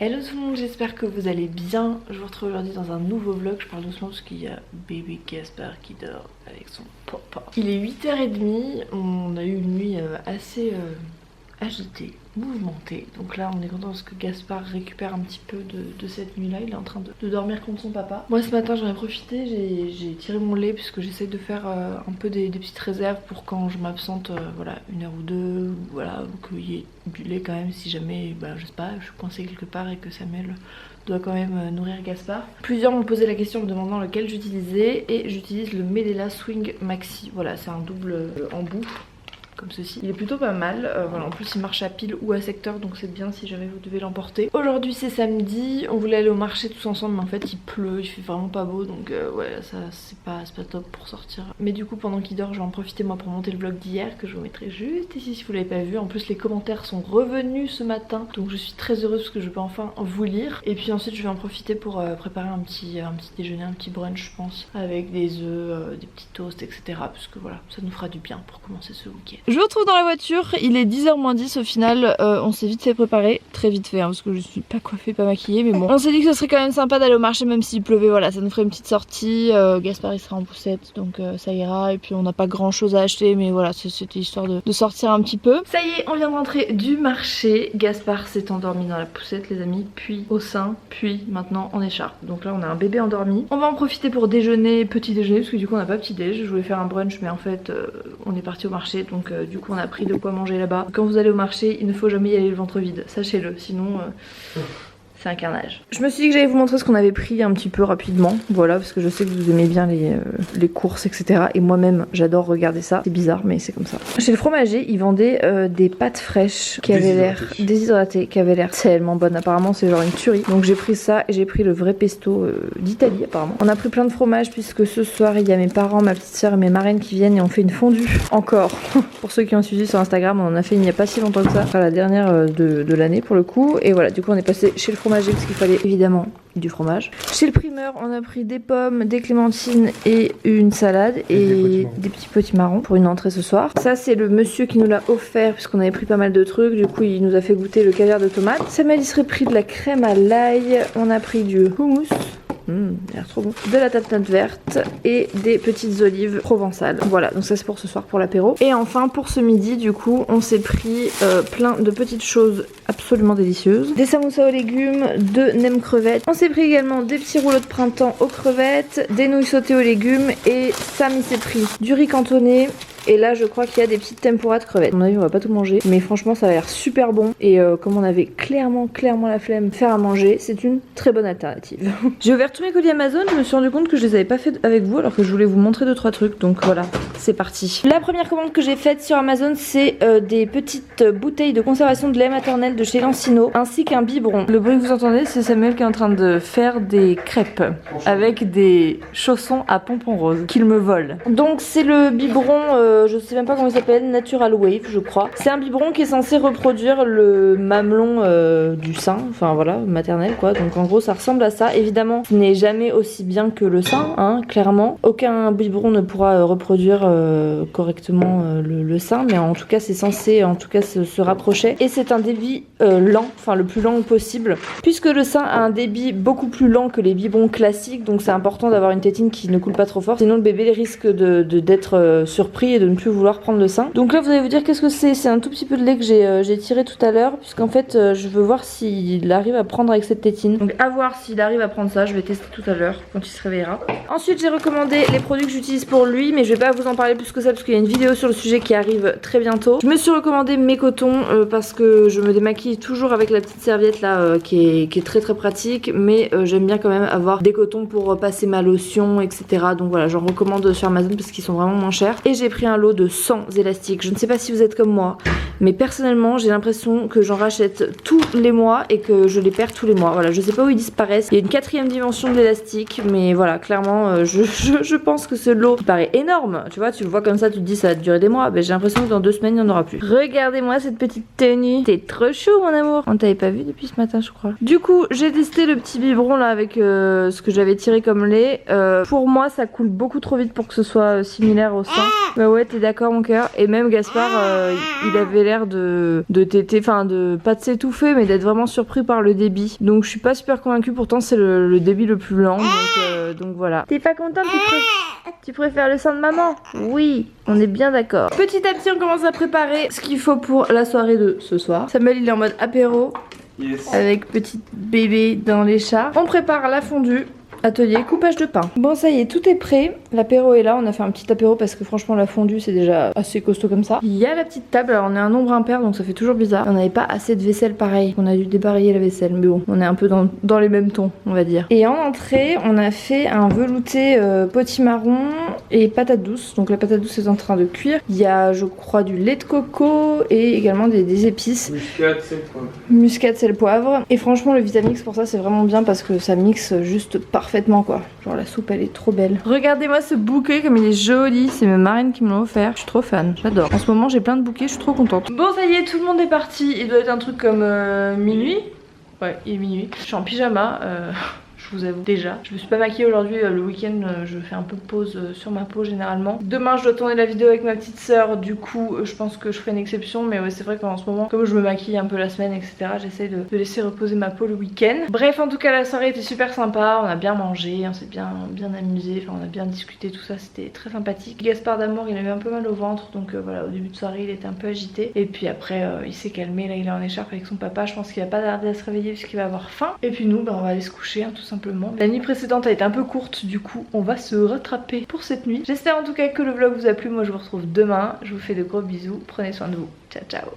Hello tout le monde, j'espère que vous allez bien. Je vous retrouve aujourd'hui dans un nouveau vlog. Je parle doucement parce qu'il y a bébé Gaspard qui dort avec son papa. Il est 8h30, on a eu une nuit assez agitée, mouvementée. Donc là on est content parce que Gaspard récupère un petit peu de cette nuit là. Il est en train de dormir contre son papa. Moi ce matin j'en ai profité, j'ai tiré mon lait puisque j'essaie de faire un peu des petites réserves pour quand je m'absente, voilà, une heure ou deux, voilà, qu'il y ait du lait quand même si jamais, bah, je sais pas, je suis coincée quelque part et que Samuel doit quand même nourrir Gaspard. Plusieurs m'ont posé la question en me demandant lequel j'utilisais et j'utilise le Medela Swing Maxi. Voilà, c'est un double embout comme ceci. Il est plutôt pas mal, voilà, en plus il marche à pile ou à secteur donc c'est bien si jamais vous devez l'emporter. Aujourd'hui c'est samedi, on voulait aller au marché tous ensemble mais en fait il pleut, il fait vraiment pas beau donc ouais ça c'est pas top pour sortir. Mais du coup pendant qu'il dort je vais en profiter moi pour monter le vlog d'hier que je vous mettrai juste ici si vous l'avez pas vu. En plus les commentaires sont revenus ce matin donc je suis très heureuse parce que je peux enfin vous lire. Et puis ensuite je vais en profiter pour préparer un petit déjeuner, un petit brunch je pense, avec des œufs, des petits toasts etc. Parce que voilà ça nous fera du bien pour commencer ce week-end. Je vous retrouve dans la voiture, il est 10h moins 10 au final, on s'est vite fait préparer, très vite fait hein, parce que je suis pas coiffée, pas maquillée mais bon. On s'est dit que ce serait quand même sympa d'aller au marché même s'il pleuvait, voilà ça nous ferait une petite sortie, Gaspard il sera en poussette donc ça ira et puis on n'a pas grand chose à acheter mais voilà c'était histoire de sortir un petit peu. Ça y est on vient de rentrer du marché, Gaspard s'est endormi dans la poussette les amis, puis au sein, puis maintenant en écharpe. Donc là on a un bébé endormi. On va en profiter pour déjeuner, petit déjeuner parce que du coup on n'a pas petit déj, je voulais faire un brunch mais en fait on est parti au marché donc du coup on a pris de quoi manger là-bas. Quand vous allez au marché il ne faut jamais y aller le ventre vide, sachez-le, sinon c'est un carnage. Je me suis dit que j'allais vous montrer ce qu'on avait pris un petit peu rapidement, voilà, parce que je sais que vous aimez bien les courses etc. Et moi-même j'adore regarder ça, c'est bizarre mais c'est comme ça. Chez le fromager ils vendaient des pâtes fraîches qui avaient l'air déshydratées, qui avaient l'air tellement bonnes, apparemment c'est genre une tuerie. Donc j'ai pris ça et j'ai pris le vrai pesto d'Italie apparemment. On a pris plein de fromage puisque ce soir il y a mes parents, ma petite soeur et mes marraines qui viennent et on fait une fondue encore. Pour ceux qui ont suivi sur Instagram on en a fait il n'y a pas si longtemps que ça, enfin la dernière de l'année pour le coup. Et voilà du coup on est passé chez le fromager parce qu'il fallait évidemment du fromage. Chez le primeur on a pris des pommes, des clémentines et une salade et des petits potimarrons pour une entrée ce soir. Ça c'est le monsieur qui nous l'a offert puisqu'on avait pris pas mal de trucs, du coup il nous a fait goûter le caviar de tomate. Samuel il serait pris de la crème à l'ail, on a pris du houmous, il a l'air trop bon, de la tapenade verte et des petites olives provençales. Voilà donc ça c'est pour ce soir pour l'apéro. Et enfin pour ce midi du coup on s'est pris plein de petites choses absolument délicieuses. Des samoussas aux légumes, de nem crevettes. On s'est pris également des petits rouleaux de printemps aux crevettes, des nouilles sautées aux légumes et Sam il s'est pris du riz cantonné. Et là je crois qu'il y a des petites tempuras de crevettes. À mon avis on va pas tout manger mais franchement ça a l'air super bon. Et comme on avait clairement la flemme de faire à manger, c'est une très bonne alternative. J'ai ouvert tous mes colis Amazon, je me suis rendu compte que je les avais pas fait avec vous alors que je voulais vous montrer 2-3 trucs. Donc voilà, c'est parti. La première commande que j'ai faite sur Amazon c'est des petites bouteilles de conservation de lait maternel de chez Lancino ainsi qu'un biberon. Le bruit que vous entendez c'est Samuel qui est en train de faire des crêpes avec des chaussons à pompons roses qu'il me vole. Donc c'est le biberon je sais même pas comment il s'appelle, Natural Wave je crois. C'est un biberon qui est censé reproduire le mamelon du sein, enfin voilà, maternel quoi. Donc en gros ça ressemble à ça. Évidemment ce n'est jamais aussi bien que le sein, hein, clairement. Aucun biberon ne pourra reproduire correctement le sein, mais en tout cas c'est censé en tout cas se rapprocher. Et c'est un débit lent, enfin le plus lent possible, puisque le sein a un débit beaucoup plus lent que les biberons classiques, donc c'est important d'avoir une tétine qui ne coule pas trop fort, sinon le bébé risque d'être surpris et de ne plus vouloir prendre le sein. Donc là vous allez vous dire qu'est-ce que c'est un tout petit peu de lait que j'ai tiré tout à l'heure puisqu'en fait je veux voir s'il arrive à prendre avec cette tétine. Donc à voir s'il arrive à prendre ça, je vais tester tout à l'heure quand il se réveillera. Ensuite j'ai recommandé les produits que j'utilise pour lui mais je vais pas vous en parler plus que ça parce qu'il y a une vidéo sur le sujet qui arrive très bientôt. Je me suis recommandé mes cotons parce que je me démaquille toujours avec la petite serviette là qui est très pratique mais j'aime bien quand même avoir des cotons pour passer ma lotion etc. Donc voilà j'en recommande sur Amazon parce qu'ils sont vraiment moins chers. Et j'ai pris un lot de 100 élastiques. Je ne sais pas si vous êtes comme moi mais personnellement j'ai l'impression que j'en rachète tous les mois et que je les perds tous les mois. Voilà je sais pas où ils disparaissent. Il y a une 4e dimension de l'élastique mais voilà clairement je pense que ce lot qui paraît énorme, tu vois, tu le vois comme ça tu te dis ça va durer des mois, ben, j'ai l'impression que dans 2 semaines il n'y en aura plus. Regardez-moi cette petite tenue, t'es trop chou mon amour. On t'avait pas vu depuis ce matin je crois. Du coup j'ai testé le petit biberon là avec ce que j'avais tiré comme lait. Pour moi ça coule beaucoup trop vite pour que ce soit similaire au sein. Bah ouais Ouais, t'es d'accord mon cœur. Et même Gaspard, il avait l'air de téter, enfin de pas de s'étouffer, mais d'être vraiment surpris par le débit. Donc je suis pas super convaincue, pourtant c'est le débit le plus lent, donc voilà. T'es pas contente, tu préfères le sein de maman? Oui, on est bien d'accord. Petit à petit on commence à préparer ce qu'il faut pour la soirée de ce soir. Samuel il est en mode apéro. Yes. Avec petit bébé dans les chats. On prépare la fondue. Atelier coupage de pain. Bon ça y est, tout est prêt. L'apéro est là, on a fait un petit apéro parce que franchement la fondue c'est déjà assez costaud comme ça. Il y a la petite table, alors on est un nombre impair donc ça fait toujours bizarre. On n'avait pas assez de vaisselle pareil, on a dû débarrayer la vaisselle, mais bon, on est un peu dans les mêmes tons on va dire. Et en entrée, on a fait un velouté potimarron et patate douce. Donc la patate douce est en train de cuire. Il y a je crois du lait de coco et également des épices. Muscade, sel, poivre. Muscade, sel, poivre. Et franchement le Vitamix pour ça c'est vraiment bien parce que ça mixe juste parfaitement quoi. Genre la soupe elle est trop belle. Regardez-moi ce bouquet comme il est joli. C'est mes marraines qui me l'ont offert. Je suis trop fan. J'adore. En ce moment j'ai plein de bouquets. Je suis trop contente. Bon ça y est, tout le monde est parti. Il doit être un truc comme minuit. Ouais, il est minuit. Je suis en pyjama. Je vous avoue déjà. Je me suis pas maquillée aujourd'hui, le week-end je fais un peu de pause sur ma peau généralement. Demain je dois tourner la vidéo avec ma petite soeur, du coup je pense que je ferai une exception, mais ouais c'est vrai qu'en ce moment comme je me maquille un peu la semaine etc, j'essaie de laisser reposer ma peau le week-end. Bref en tout cas la soirée était super sympa, on a bien mangé, on s'est bien amusé, enfin on a bien discuté, tout ça c'était très sympathique. Gaspard d'amour il avait un peu mal au ventre donc voilà au début de soirée il était un peu agité et puis après il s'est calmé, là il est en écharpe avec son papa, je pense qu'il va pas tarder à se réveiller puisqu'il va avoir faim. Et puis nous on va aller se coucher hein, tout simplement. La nuit précédente a été un peu courte, du coup on va se rattraper pour cette nuit. J'espère en tout cas que le vlog vous a plu, moi je vous retrouve demain, je vous fais de gros bisous, prenez soin de vous, ciao ciao.